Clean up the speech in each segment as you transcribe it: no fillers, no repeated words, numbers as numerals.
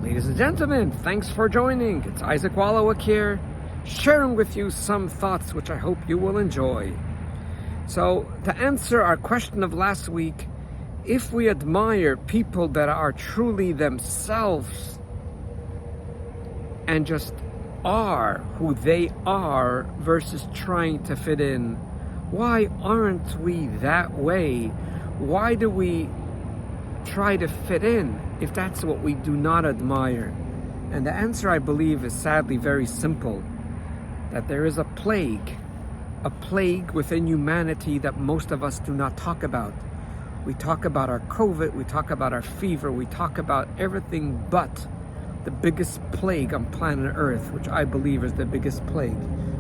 Ladies and gentlemen, thanks for joining. It's Isaac Wolowik here, sharing with you some thoughts which I hope you will enjoy. So, to answer our question of last week, if we admire people that are truly themselves and just are who they are versus trying to fit in, why aren't we that way? Why do we try to fit in if that's what we do not admire? And the answer, I believe, is sadly very simple. That there is a plague within humanity that most of us do not talk about. We talk about our COVID, we talk about our fever, we talk about everything but the biggest plague on planet Earth, which I believe is the biggest plague,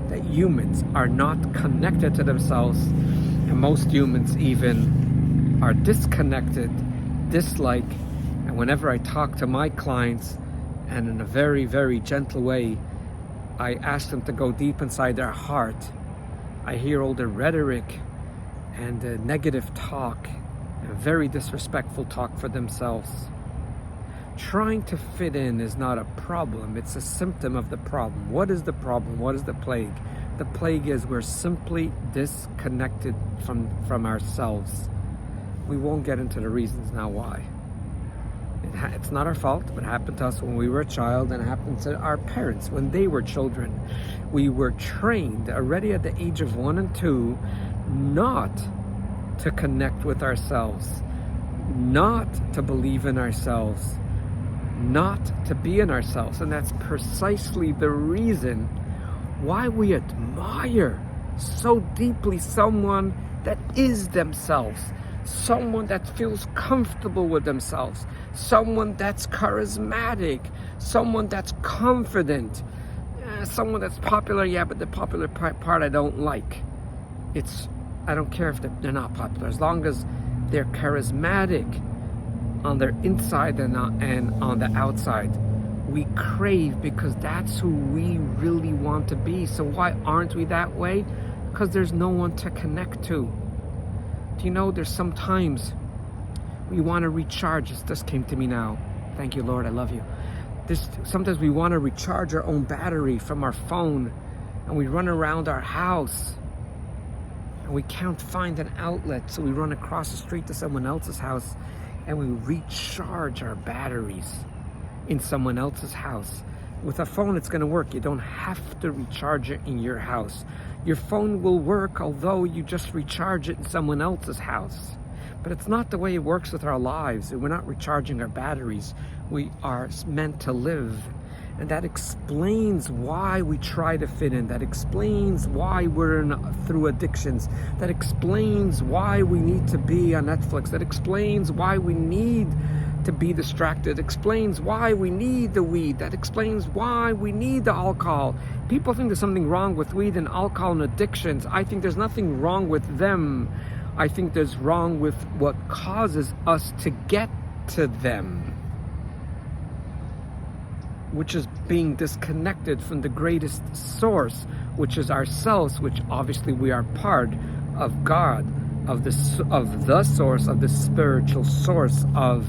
that humans are not connected to themselves, and most humans even are disconnected, dislike. And whenever I talk to my clients, and in a very, very gentle way, I ask them to go deep inside their heart, I hear all the rhetoric and the negative talk and very disrespectful talk for themselves. Trying to fit in is not a problem, it's a symptom of the problem. What is the problem? What is the plague? The plague is we're simply disconnected from ourselves. We won't get into the reasons now why. It's not our fault. It happened to us when we were a child, and it happened to our parents when they were children. We were trained already at the age of 1 and 2 not to connect with ourselves, not to believe in ourselves, not to be in ourselves. And that's precisely the reason why we admire so deeply someone that is themselves, someone that feels comfortable with themselves, someone that's charismatic, someone that's confident, someone that's popular. Yeah, but the popular part I don't like. I don't care if they're not popular, as long as they're charismatic on their inside and on the outside. We crave, because that's who we really want to be. So why aren't we that way? Because there's no one to connect to. Do you know, there's sometimes we want to recharge. This just came to me now. Thank you, Lord, I love you. Sometimes we want to recharge our own battery from our phone, and we run around our house and we can't find an outlet, so we run across the street to someone else's house and we recharge our batteries in someone else's house. With a phone, it's going to work. You don't have to recharge it in your house. Your phone will work, although you just recharge it in someone else's house. But it's not the way it works with our lives. We're not recharging our batteries. We are meant to live. And that explains why we try to fit in. That explains why we're through addictions. That explains why we need to be on Netflix. That explains why we need to be distracted. Explains why we need the weed. That explains why we need the alcohol. People think there's something wrong with weed and alcohol and addictions. I think there's nothing wrong with them. I think there's wrong with what causes us to get to them, which is being disconnected from the greatest source, which is ourselves, which obviously we are part of God, of the source, of the spiritual source of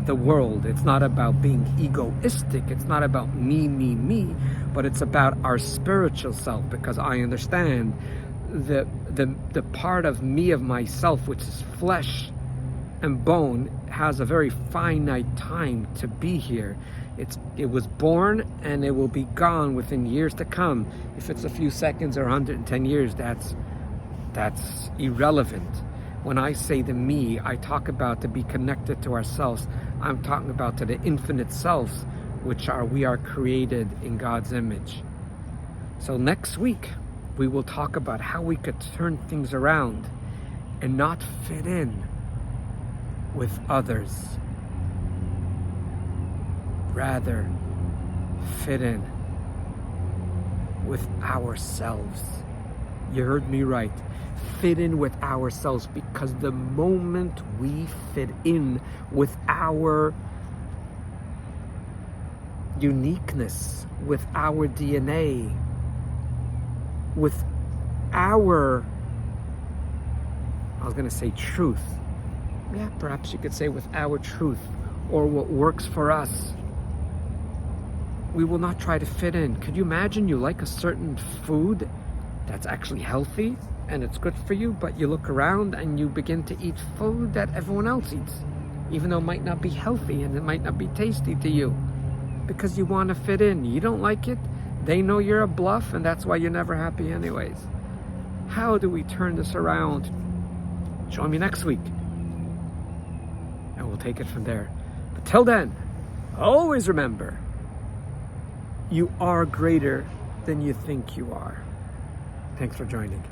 the world. It's not about being egoistic. It's not about me, but it's about our spiritual self, because I understand the part of me, of myself, which is flesh and bone, has a very finite time to be here. It was born and it will be gone within years to come. If it's a few seconds or 110 years, that's irrelevant. When I say the me, I talk about to be connected to ourselves. I'm talking about to the infinite selves, which we are created in God's image. So next week, we will talk about how we could turn things around and not fit in with others. Rather, fit in with ourselves. You heard me right. Fit in with ourselves, because the moment we fit in with our uniqueness, with our DNA, with our, I was going to say truth. Yeah, perhaps you could say with our truth, or what works for us. we will not try to fit in. Could you imagine you like a certain food that's actually healthy and it's good for you, but you look around and you begin to eat food that everyone else eats, even though it might not be healthy and it might not be tasty to you, because you want to fit in. You don't like it, they know you're a bluff, and that's why you're never happy anyways. How do we turn this around? Join me next week, and we'll take it from there. But till then, always remember, you are greater than you think you are. Thanks for joining.